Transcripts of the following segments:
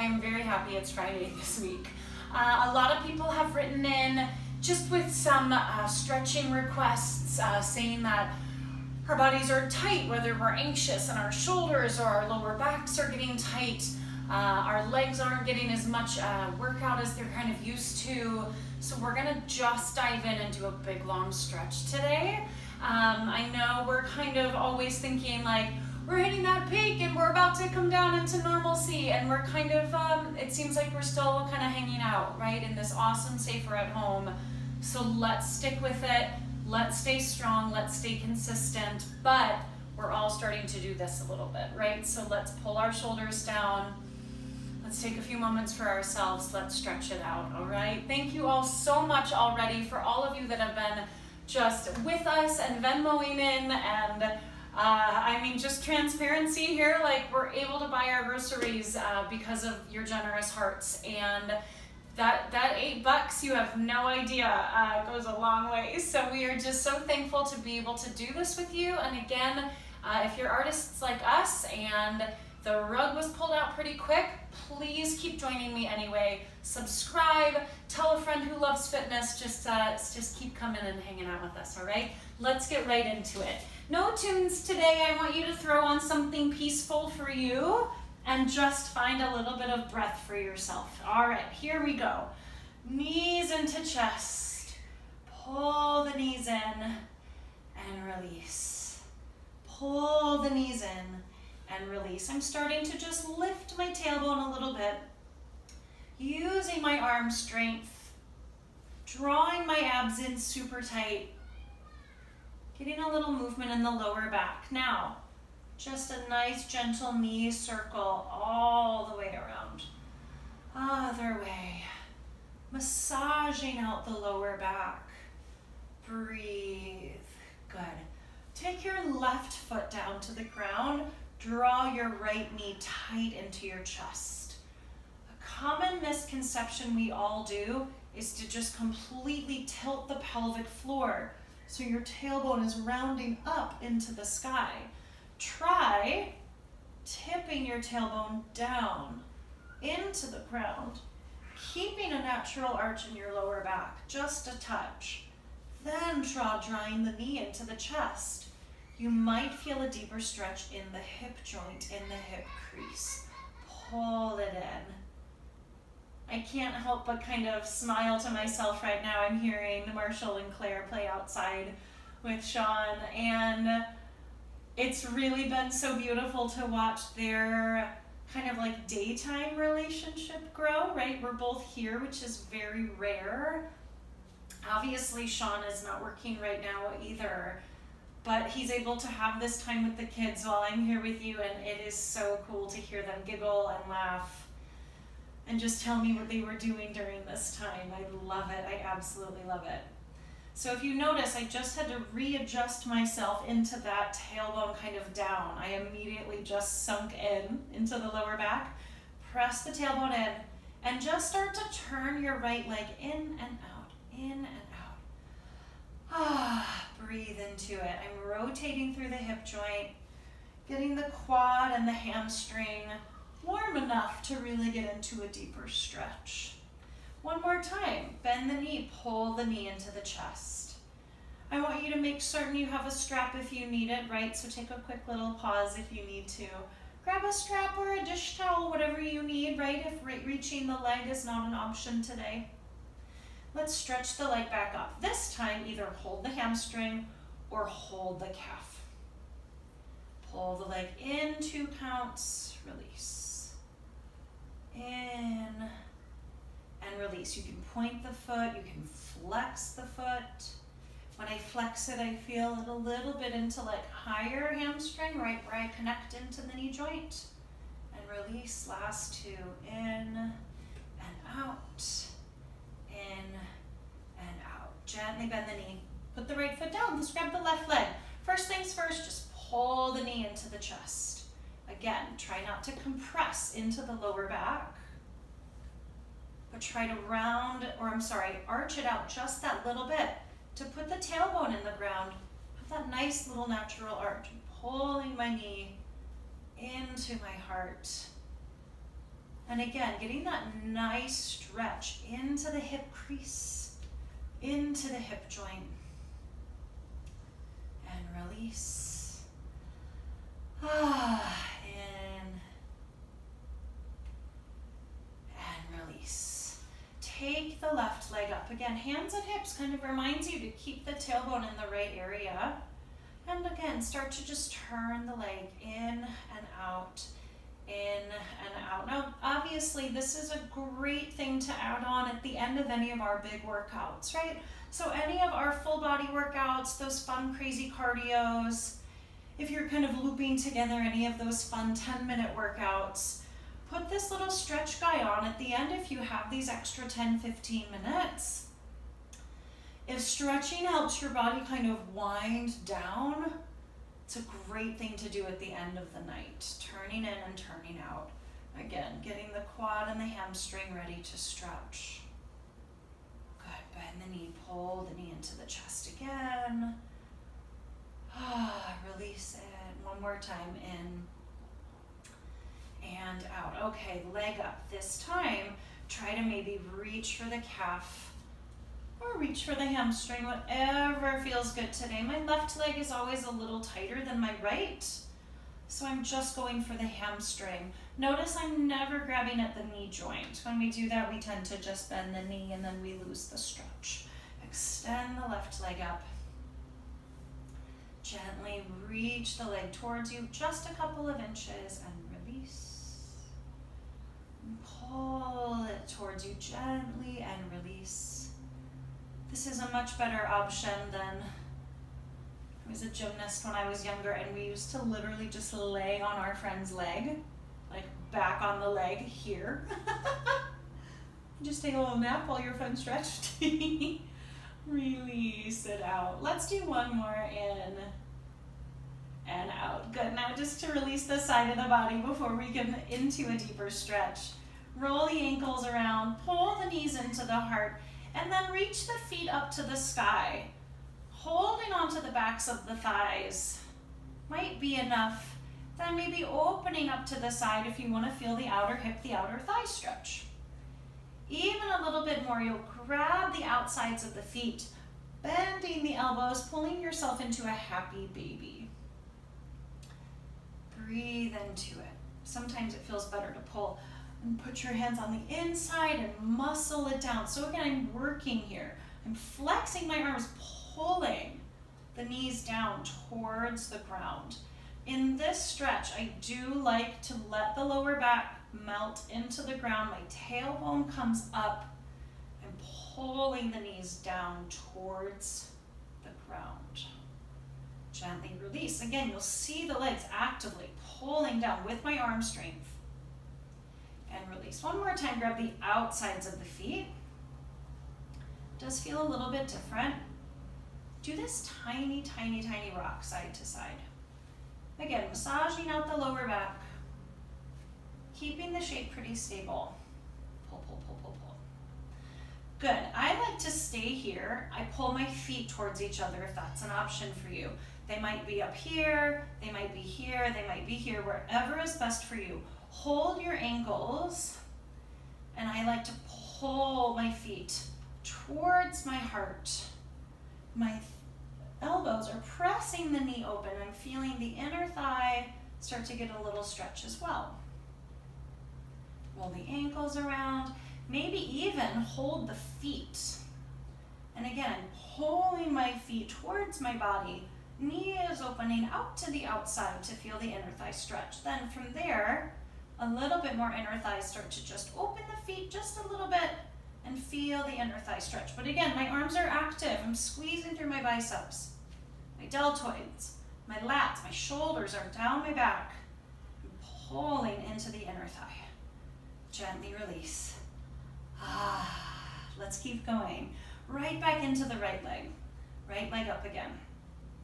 I'm very happy it's Friday this week. A lot of people have written in just with some stretching requests, saying that our bodies are tight, whether we're anxious and our shoulders or our lower backs are getting tight. Our legs aren't getting as much workout as they're kind of used to. So we're gonna just dive in and do a big long stretch today. I know we're kind of always thinking like, we're hitting that peak and we're about to come down into normalcy, and we're kind of, it seems like we're still kind of hanging out, right, in this awesome safer at home. So let's stick with it. Let's stay strong, let's stay consistent, but we're all starting to do this a little bit, right? So let's pull our shoulders down. Let's take a few moments for ourselves. Let's stretch it out, all right? Thank you all so much already for all of you that have been just with us and Venmoing in, and I mean, just transparency here, like we're able to buy our groceries because of your generous hearts, and that $8, you have no idea, goes a long way. So we are just so thankful to be able to do this with you. And again, if you're artists like us and the rug was pulled out pretty quick, please keep joining me anyway. Subscribe, tell a friend who loves fitness, just keep coming and hanging out with us, all right? Let's get right into it. No tunes today. I want you to throw on something peaceful for you and just find a little bit of breath for yourself. All right, here we go. Knees into chest. Pull the knees in and release. Pull the knees in and release. I'm starting to just lift my tailbone a little bit, using my arm strength, drawing my abs in super tight, getting a little movement in the lower back. Now, just a nice gentle knee circle all the way around. Other way. Massaging out the lower back. Breathe. Good. Take your left foot down to the ground. Draw your right knee tight into your chest. A common misconception we all do is to just completely tilt the pelvic floor so your tailbone is rounding up into the sky. Try tipping your tailbone down into the ground, keeping a natural arch in your lower back, just a touch. Then try drawing the knee into the chest. You might feel a deeper stretch in the hip joint, in the hip crease. Pull it in. I can't help but kind of smile to myself right now. I'm hearing Marshall and Claire play outside with Shawn, and it's really been so beautiful to watch their kind of like daytime relationship grow, right? We're both here, which is very rare. Obviously, Shawn is not working right now either, but he's able to have this time with the kids while I'm here with you, and it is so cool to hear them giggle and laugh and just tell me what they were doing during this time. I love it. I absolutely love it. So if you notice, I just had to readjust myself into that tailbone kind of down. I immediately just sunk into the lower back. Press the tailbone in and just start to turn your right leg in and out, in and out. Breathe into it. I'm rotating through the hip joint, getting the quad and the hamstring warm enough to really get into a deeper stretch. One more time, bend the knee, pull the knee into the chest. I want you to make certain you have a strap if you need it, right? So take a quick little pause if you need to. Grab a strap or a dish towel, whatever you need, right? If reaching the leg is not an option today. Let's stretch the leg back up. This time, either hold the hamstring or hold the calf. Pull the leg in, 2 counts, release. In and release. You can point the foot, you can flex the foot. When I flex it, I feel it a little bit into like higher hamstring, right where I connect into the knee joint. And release, last 2, in and out, in and out. Gently bend the knee. Put the right foot down, let's grab the left leg. First things first, just pull the knee into the chest. Again, try not to compress into the lower back, but try to arch it out just that little bit to put the tailbone in the ground. Have that nice little natural arch. I'm pulling my knee into my heart And again, getting that nice stretch into the hip crease, into the hip joint. And release. In. And release. Take the left leg up. Again, hands and hips kind of reminds you to keep the tailbone in the right area. And again, start to just turn the leg in and out, in and out. Now, obviously, this is a great thing to add on at the end of any of our big workouts, right? So any of our full body workouts, those fun, crazy cardios, if you're kind of looping together any of those fun 10-minute workouts, put this little stretch guy on at the end if you have these extra 10, 15 minutes. If stretching helps your body kind of wind down, it's a great thing to do at the end of the night, turning in and turning out. Again, getting the quad and the hamstring ready to stretch. Good, bend the knee, pull the knee into the chest again. Release it, one more time, in and out. Okay, leg up. This time, try to maybe reach for the calf or reach for the hamstring, whatever feels good today. My left leg is always a little tighter than my right, so I'm just going for the hamstring. Notice I'm never grabbing at the knee joint. When we do that, we tend to just bend the knee and then we lose the stretch. Extend the left leg up. Gently reach the leg towards you, just a couple of inches, and release. And pull it towards you gently and release. This is a much better option than, I was a gymnast when I was younger, and we used to literally just lay on our friend's leg, like back on the leg here. Just take a little nap while your friend stretched. Release it out. Let's do one more, in and out. Good. Now just to release the side of the body before we get into a deeper stretch. Roll the ankles around, pull the knees into the heart, and then reach the feet up to the sky. Holding onto the backs of the thighs might be enough. Then maybe opening up to the side if you want to feel the outer hip, the outer thigh stretch. Even a little bit more, you'll grab the outsides of the feet, bending the elbows, pulling yourself into a happy baby. Breathe into it. Sometimes it feels better to pull and put your hands on the inside and muscle it down. So again, I'm working here. I'm flexing my arms, pulling the knees down towards the ground. In this stretch, I do like to let the lower back melt into the ground. My tailbone comes up. I'm pulling the knees down towards the ground. Gently release. Again, you'll see the legs actively pulling down with my arm strength. And release. One more time, grab the outsides of the feet. Does feel a little bit different. Do this tiny, tiny, tiny rock side to side. Again, massaging out the lower back. Keeping the shape pretty stable. Pull, pull, pull, pull, pull. Good. I like to stay here. I pull my feet towards each other if that's an option for you. They might be up here, they might be here, they might be here, wherever is best for you. Hold your ankles, and I like to pull my feet towards my heart. My elbows are pressing the knee open. I'm feeling the inner thigh start to get a little stretch as well. Roll the ankles around, maybe even hold the feet. And again, pulling my feet towards my body. Knee is opening out to the outside to feel the inner thigh stretch. Then from there, a little bit more inner thighs start to just open the feet just a little bit and feel the inner thigh stretch. But again, my arms are active. I'm squeezing through my biceps, my deltoids, my lats, my shoulders are down my back. I'm pulling into the inner thigh. Gently release. Let's keep going. Right back into the right leg. Right leg up again.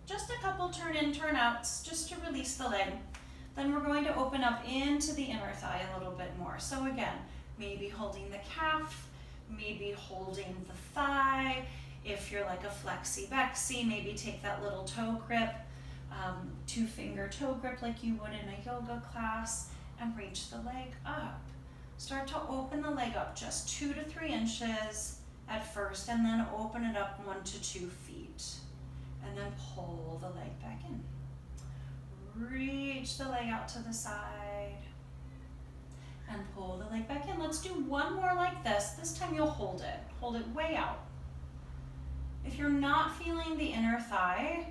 Just a couple turn in, turn outs, just to release the leg. Then we're going to open up into the inner thigh a little bit more. So again, maybe holding the calf, maybe holding the thigh. If you're like a flexi bexi, maybe take that little toe grip, 2-finger toe grip like you would in a yoga class, and reach the leg up. Start to open the leg up just 2 to 3 inches at first, and then open it up 1 to 2 feet. And then pull the leg back in. Reach the leg out to the side. And pull the leg back in. Let's do one more like this. This time you'll hold it. Hold it way out. If you're not feeling the inner thigh,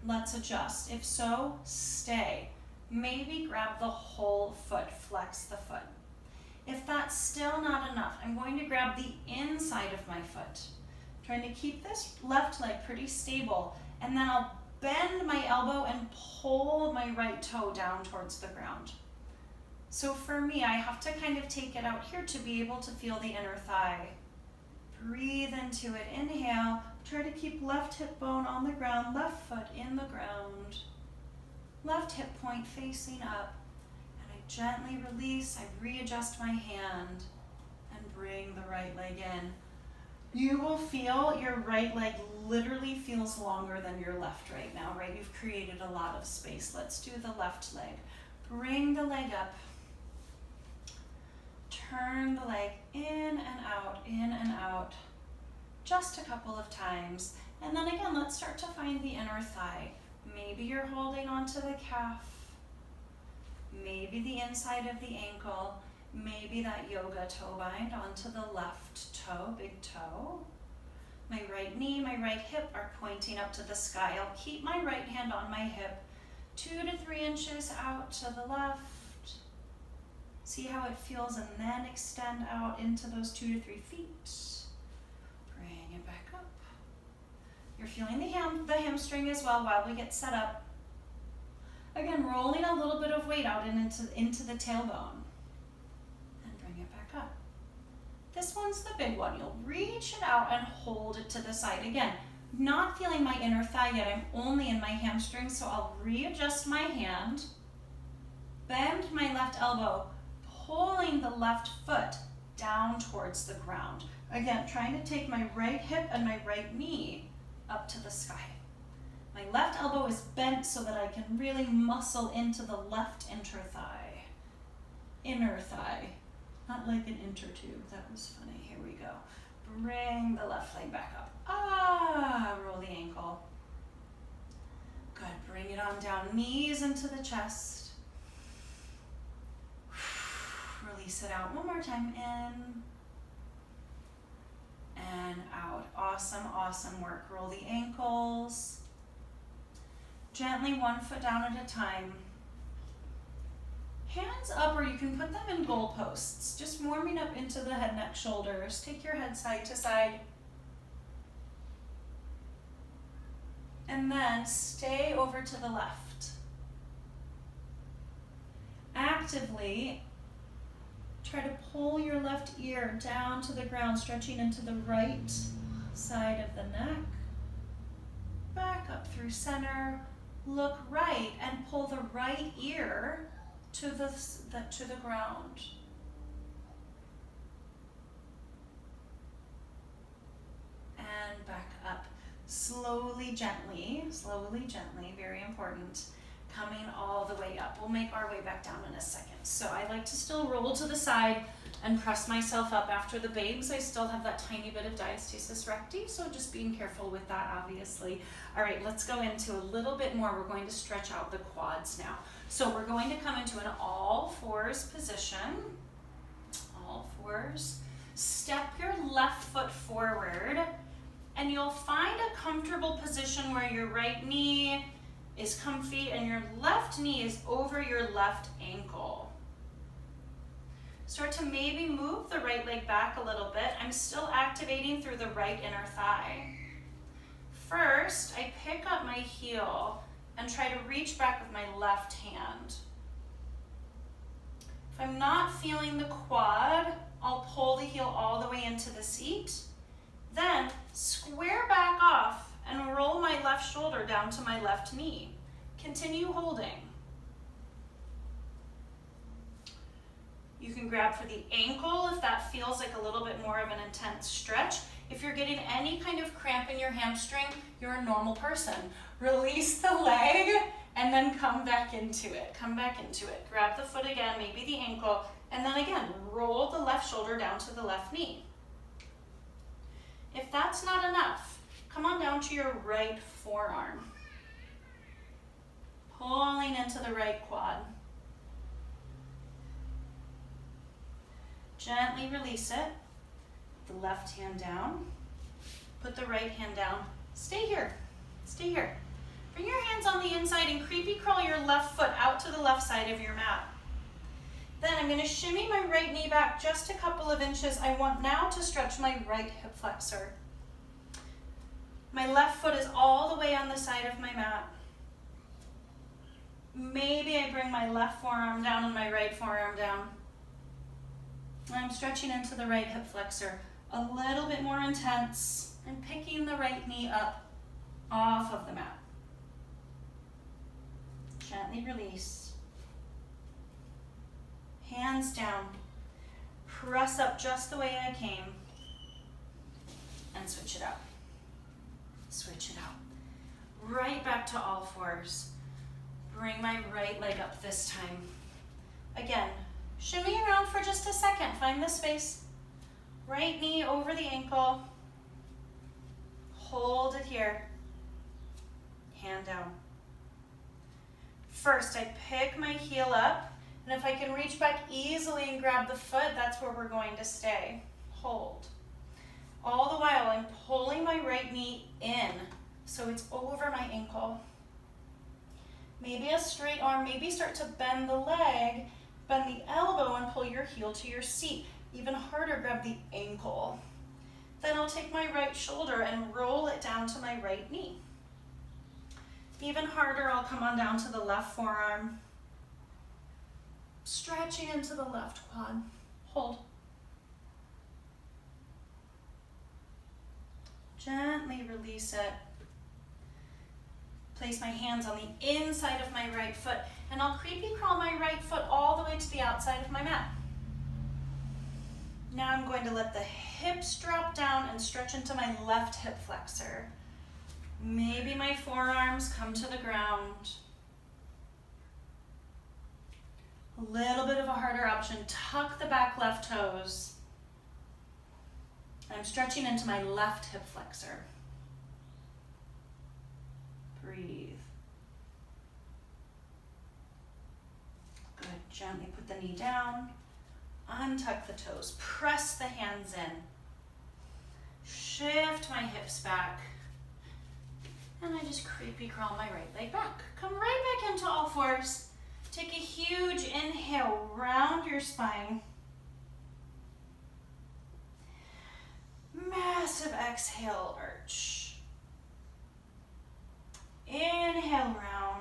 let's adjust. If so, stay. Maybe grab the whole foot, flex the foot. If that's still not enough, I'm going to grab the inside of my foot. Trying to keep this left leg pretty stable, and then I'll bend my elbow and pull my right toe down towards the ground. So for me, I have to kind of take it out here to be able to feel the inner thigh. Breathe into it, inhale, try to keep left hip bone on the ground, left foot in the ground. Left hip point facing up, and I gently release, I readjust my hand, and bring the right leg in. You will feel your right leg literally feels longer than your left right now, right? You've created a lot of space. Let's do the left leg. Bring the leg up. Turn the leg in and out, just a couple of times. And then again, let's start to find the inner thigh. Maybe you're holding onto the calf, maybe the inside of the ankle, maybe that yoga toe bind onto the left toe, big toe. My right knee, my right hip are pointing up to the sky. I'll keep my right hand on my hip, 2 to 3 inches out to the left. See how it feels, and then extend out into those 2 to 3 feet. Bring it back up. You're feeling the hamstring as well while we get set up. Again, rolling a little bit of weight out into the tailbone. And bring it back up. This one's the big one. You'll reach it out and hold it to the side. Again, not feeling my inner thigh yet. I'm only in my hamstring, so I'll readjust my hand, bend my left elbow, pulling the left foot down towards the ground. Again, trying to take my right hip and my right knee up to the sky. My left elbow is bent so that I can really muscle into the left inner thigh. Not like an intertube, that was funny. Here we go. Bring the left leg back up. Roll the ankle. Good, bring it on down. Knees into the chest. Release it out one more time, in and out. Awesome, awesome work. Roll the ankles. Gently, one foot down at a time. Hands up, or you can put them in goalposts. Just warming up into the head, neck, shoulders. Take your head side to side. And then stay over to the left. Actively try to pull your left ear down to the ground, stretching into the right side of the neck. Back up through center. Look right and pull the right ear to the ground. And back up. Slowly, gently, very important. Coming all the way up. We'll make our way back down in a second. So I like to still roll to the side and press myself up after the babes. I still have that tiny bit of diastasis recti, so just being careful with that, obviously. All right, let's go into a little bit more. We're going to stretch out the quads now. So we're going to come into an all fours position. All fours. Step your left foot forward, and you'll find a comfortable position where your right knee is comfy and your left knee is over your left ankle. Start to maybe move the right leg back a little bit. I'm still activating through the right inner thigh. First, I pick up my heel and try to reach back with my left hand. If I'm not feeling the quad, I'll pull the heel all the way into the seat. Then square back off and roll my left shoulder down to my left knee. Continue holding. You can grab for the ankle if that feels like a little bit more of an intense stretch. If you're getting any kind of cramp in your hamstring, you're a normal person. Release the leg and then come back into it, come back into it. Grab the foot again, maybe the ankle, and then again, roll the left shoulder down to the left knee. If that's not enough, come on down to your right forearm. Pulling into the right quad. Gently release it. The left hand down. Put the right hand down. Stay here. Stay here. Bring your hands on the inside and creepy crawl your left foot out to the left side of your mat. Then I'm going to shimmy my right knee back just a couple of inches. I want now to stretch my right hip flexor. My left foot is all the way on the side of my mat. Maybe I bring my left forearm down and my right forearm down. I'm stretching into the right hip flexor. A little bit more intense. I'm picking the right knee up off of the mat. Gently release. Hands down. Press up just the way I came. And switch it out. Switch it out. Right back to all fours. Bring my right leg up this time. Again, shimmy around for just a second. Find the space. Right knee over the ankle. Hold it here. Hand down. First, I pick my heel up, and if I can reach back easily and grab the foot, that's where we're going to stay. Hold. All the while, I'm pulling my right knee in, so it's over my ankle. Maybe a straight arm, maybe start to bend the leg, bend the elbow and pull your heel to your seat. Even harder, grab the ankle. Then I'll take my right shoulder and roll it down to my right knee. Even harder, I'll come on down to the left forearm. Stretching into the left quad. Hold. Gently release it. Place my hands on the inside of my right foot, and I'll creepy crawl my right foot all the way to the outside of my mat. Now I'm going to let the hips drop down and stretch into my left hip flexor. Maybe my forearms come to the ground. A little bit of a harder option, tuck the back left toes. I'm stretching into my left hip flexor. Breathe. Good, gently put the knee down. Untuck the toes, press the hands in. Shift my hips back. And I just creepy crawl my right leg back. Come right back into all fours. Take a huge inhale, round your spine. Massive exhale, arch. Inhale, round.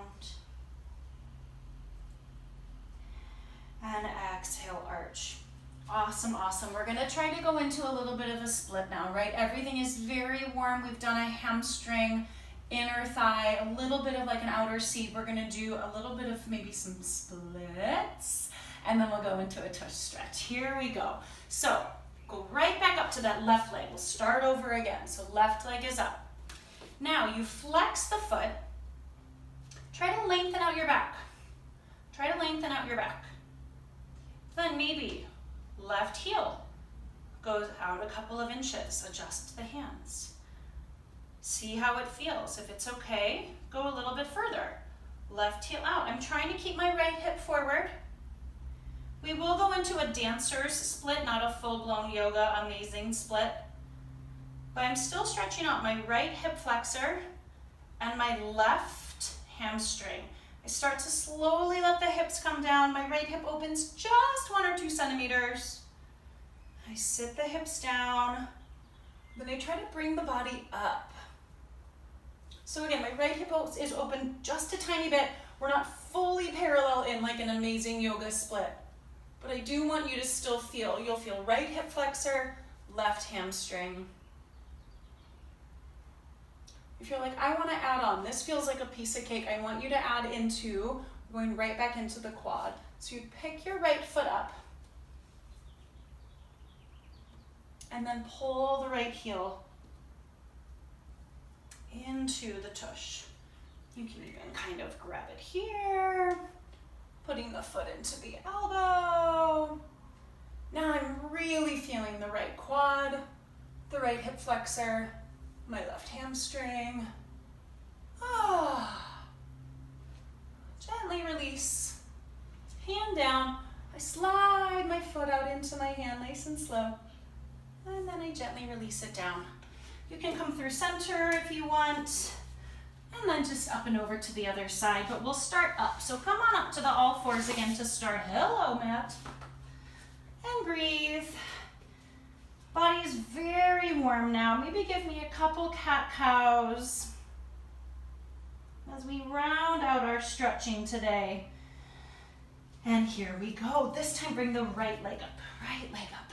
And exhale, arch. Awesome, awesome. We're gonna try to go into a little bit of a split now, right? Everything is very warm. We've done a hamstring, inner thigh, a little bit of like an outer seat. We're gonna do a little bit of maybe some splits, and then we'll go into a tush stretch. Here we go. So go right back up to that left leg. We'll start over again. So left leg is up. Now you flex the foot. Try to lengthen out your back. Try to lengthen out your back. Then maybe left heel goes out a couple of inches. Adjust the hands. See how it feels. If it's okay, go a little bit further. Left heel out. I'm trying to keep my right hip forward. We will go into a dancer's split, not a full-blown yoga amazing split. But I'm still stretching out my right hip flexor and my left hamstring. I start to slowly let the hips come down. My right hip opens just 1 or 2 centimeters. I sit the hips down. Then I try to bring the body up. So again, my right hip is open just a tiny bit. We're not fully parallel in like an amazing yoga split. But I do want you to still feel, you'll feel right hip flexor, left hamstring. If you're like, I want to add on, this feels like a piece of cake, I want you to add into, going right back into the quad. So you pick your right foot up, and then pull the right heel into the tush. You can even kind of grab it here, putting the foot into the elbow. Now I'm really feeling the right quad, the right hip flexor, my left hamstring. Gently release. Hand down. I slide my foot out into my hand nice and slow. And then I gently release it down. You can come through center if you want. And then just up and over to the other side. But we'll start up. So come on up to the all fours again to start. Hello, Matt. And breathe. Body is very warm now. Maybe give me a couple cat-cows as we round out our stretching today. And here we go. This time bring the right leg up. Right leg up.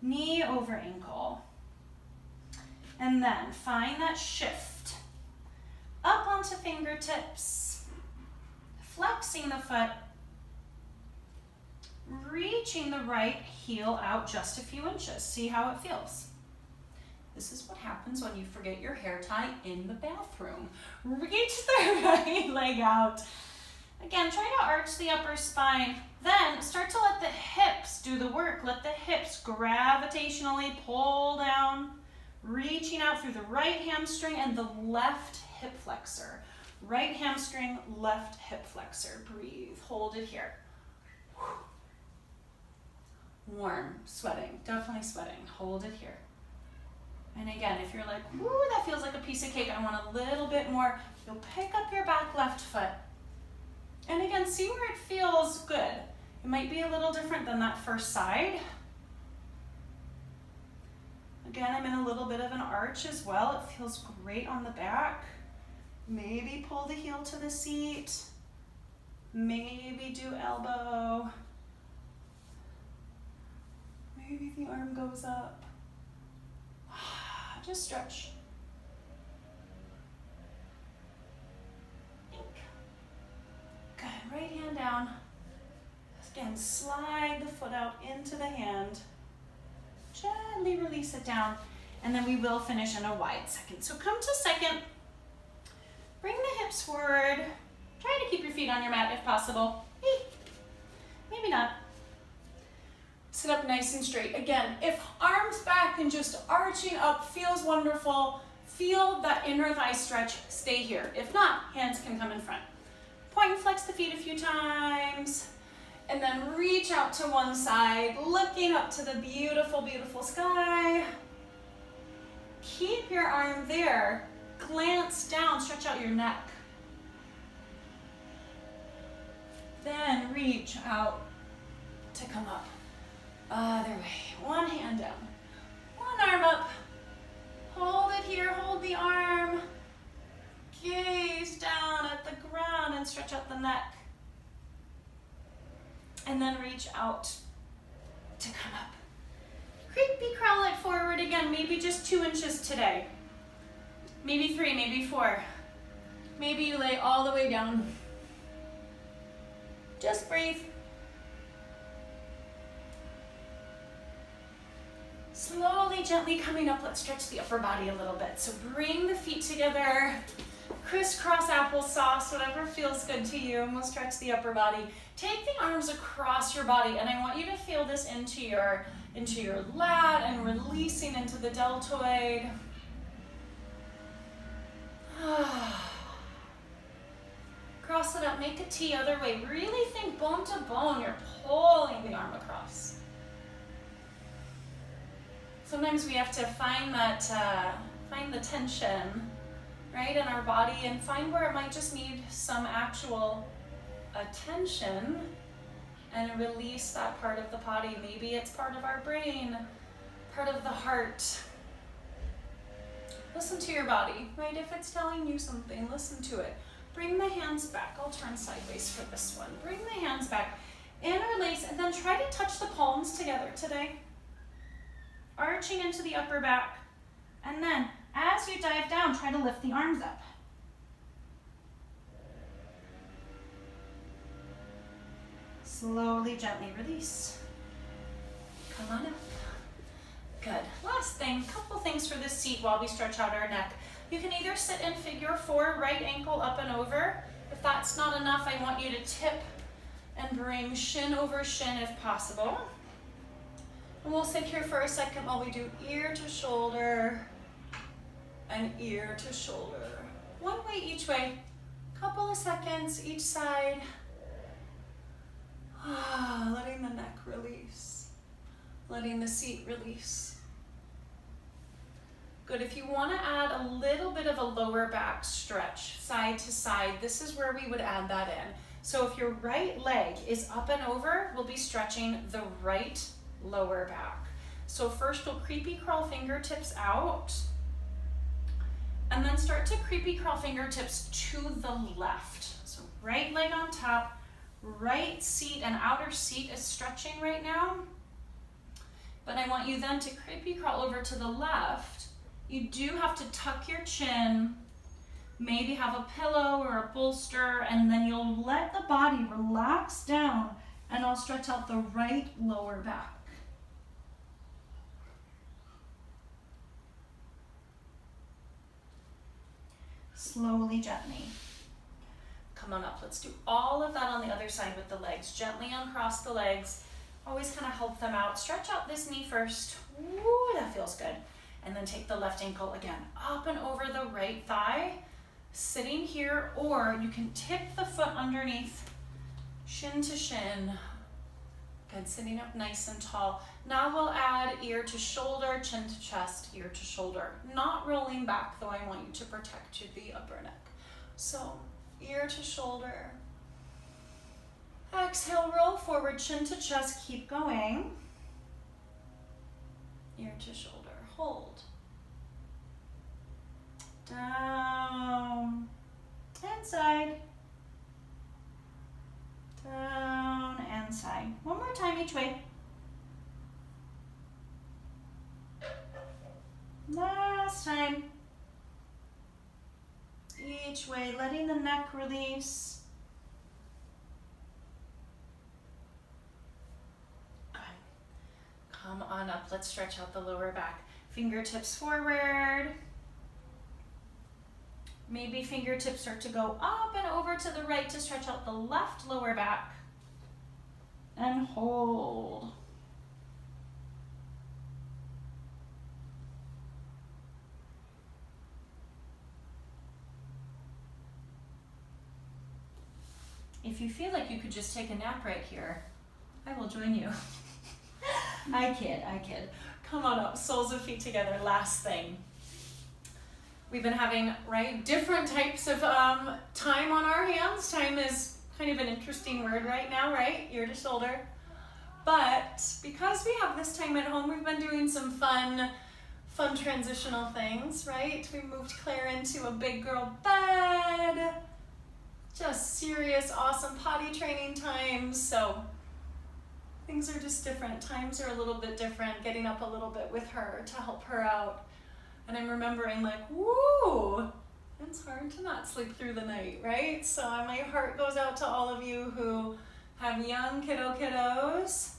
Knee over ankle. And then find that shift. Up onto fingertips. Flexing the foot. Reaching the right heel out just a few inches. See how it feels. This is what happens when you forget your hair tie in the bathroom. Reach the right leg out. Again, try to arch the upper spine. Then start to let the hips do the work. Let the hips gravitationally pull down, reaching out through the right hamstring and the left hip flexor. Right hamstring, left hip flexor. Breathe, hold it here. Warm, sweating, definitely sweating. Hold it here. And again, if you're like, whoo, that feels like a piece of cake, I want a little bit more, you'll pick up your back left foot. And again, see where it feels good. It might be a little different than that first side. Again, I'm in a little bit of an arch as well. It feels great on the back. Maybe pull the heel to the seat. Maybe do elbow. Maybe the arm goes up. Just stretch. Good, right hand down. Again, slide the foot out into the hand. Gently release it down. And then we will finish in a wide second. So come to second. Bring the hips forward. Try to keep your feet on your mat if possible. Maybe not. Sit up nice and straight. Again, if arms back and just arching up feels wonderful, feel that inner thigh stretch, stay here. If not, hands can come in front. Point and flex the feet a few times, and then reach out to one side, looking up to the beautiful, beautiful sky. Keep your arm there. Glance down, stretch out your neck. Then reach out to come up. Other way. One hand down. One arm up. Hold it here. Hold the arm. Gaze down at the ground and stretch out the neck. And then reach out to come up. Creepy crawl it forward again. Maybe just 2 inches today. Maybe 3, maybe 4. Maybe you lay all the way down. Just breathe. Slowly, gently coming up, let's stretch the upper body a little bit. So bring the feet together, crisscross applesauce, whatever feels good to you, and we'll stretch the upper body. Take the arms across your body, and I want you to feel this into your lat and releasing into the deltoid. Cross it up, make a T other way. Really think bone to bone, you're pulling the arm across. Sometimes we have to find the tension, right, in our body and find where it might just need some actual attention and release that part of the body. Maybe it's part of our brain, part of the heart. Listen to your body, right? If it's telling you something, listen to it. Bring the hands back. I'll turn sideways for this one. Bring the hands back, interlace, and then try to touch the palms together today. Arching into the upper back. And then, as you dive down, try to lift the arms up. Slowly, gently release. Come on up. Good. Last thing, couple things for this seat while we stretch out our neck. You can either sit in figure 4, right ankle up and over. If that's not enough, I want you to tip and bring shin over shin if possible. And we'll sit here for a second while we do ear to shoulder and ear to shoulder. One way each way, couple of seconds each side. Letting the neck release, letting the seat release. Good, if you want to add a little bit of a lower back stretch, side to side, this is where we would add that in. So if your right leg is up and over, we'll be stretching the right lower back. So first we'll creepy crawl fingertips out, and then start to creepy crawl fingertips to the left. So right leg on top, right seat and outer seat is stretching right now. But I want you then to creepy crawl over to the left. You do have to tuck your chin, maybe have a pillow or a bolster, and then you'll let the body relax down, and I'll stretch out the right lower back. Slowly, gently. Come on up, let's do all of that on the other side with the legs. Gently uncross the legs, always kind of help them out. Stretch out this knee first. Ooh, that feels good. And then take the left ankle again, up and over the right thigh, sitting here, or you can tip the foot underneath, shin to shin. Good, sitting up nice and tall. Now we'll add ear to shoulder, chin to chest, ear to shoulder. Not rolling back, though I want you to protect the upper neck. So, ear to shoulder. Exhale, roll forward, chin to chest, keep going. Ear to shoulder. Hold. Down and side. Down and side. One more time each way. Last time. Each way, letting the neck release. Good. Come on up. Let's stretch out the lower back. Fingertips forward. Maybe fingertips start to go up and over to the right to stretch out the left lower back. And hold. If you feel like you could just take a nap right here, I will join you. I kid. Come on up, soles of feet together, last thing. We've been having, different types of time on our hands. Time is kind of an interesting word right now, right? Ear to shoulder. But because we have this time at home, we've been doing some fun transitional things, right? We moved Claire into a big girl bed. Just serious, awesome potty training times. So things are just different. Times are a little bit different, getting up a little bit with her to help her out. And I'm remembering woo, it's hard to not sleep through the night, right? So my heart goes out to all of you who have young kiddos.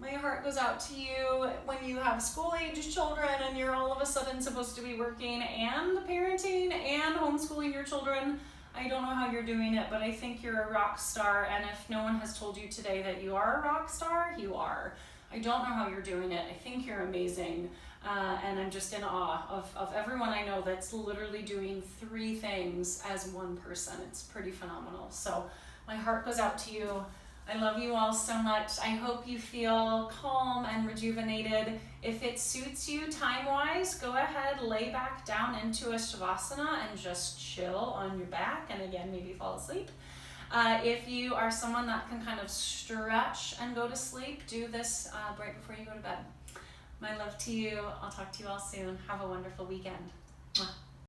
My heart goes out to you when you have school-age children and you're all of a sudden supposed to be working and parenting and homeschooling your children. I don't know how you're doing it, but I think you're a rock star, and if no one has told you today that you are a rock star, you are. I don't know how you're doing it. I think you're amazing, and I'm just in awe of everyone I know that's literally doing 3 things as one person. It's pretty phenomenal. So my heart goes out to you. I love you all so much. I hope you feel calm and rejuvenated. If it suits you time-wise, go ahead, lay back down into a Shavasana and just chill on your back, and again, maybe fall asleep. If you are someone that can kind of stretch and go to sleep, do this right before you go to bed. My love to you. I'll talk to you all soon. Have a wonderful weekend. Mwah.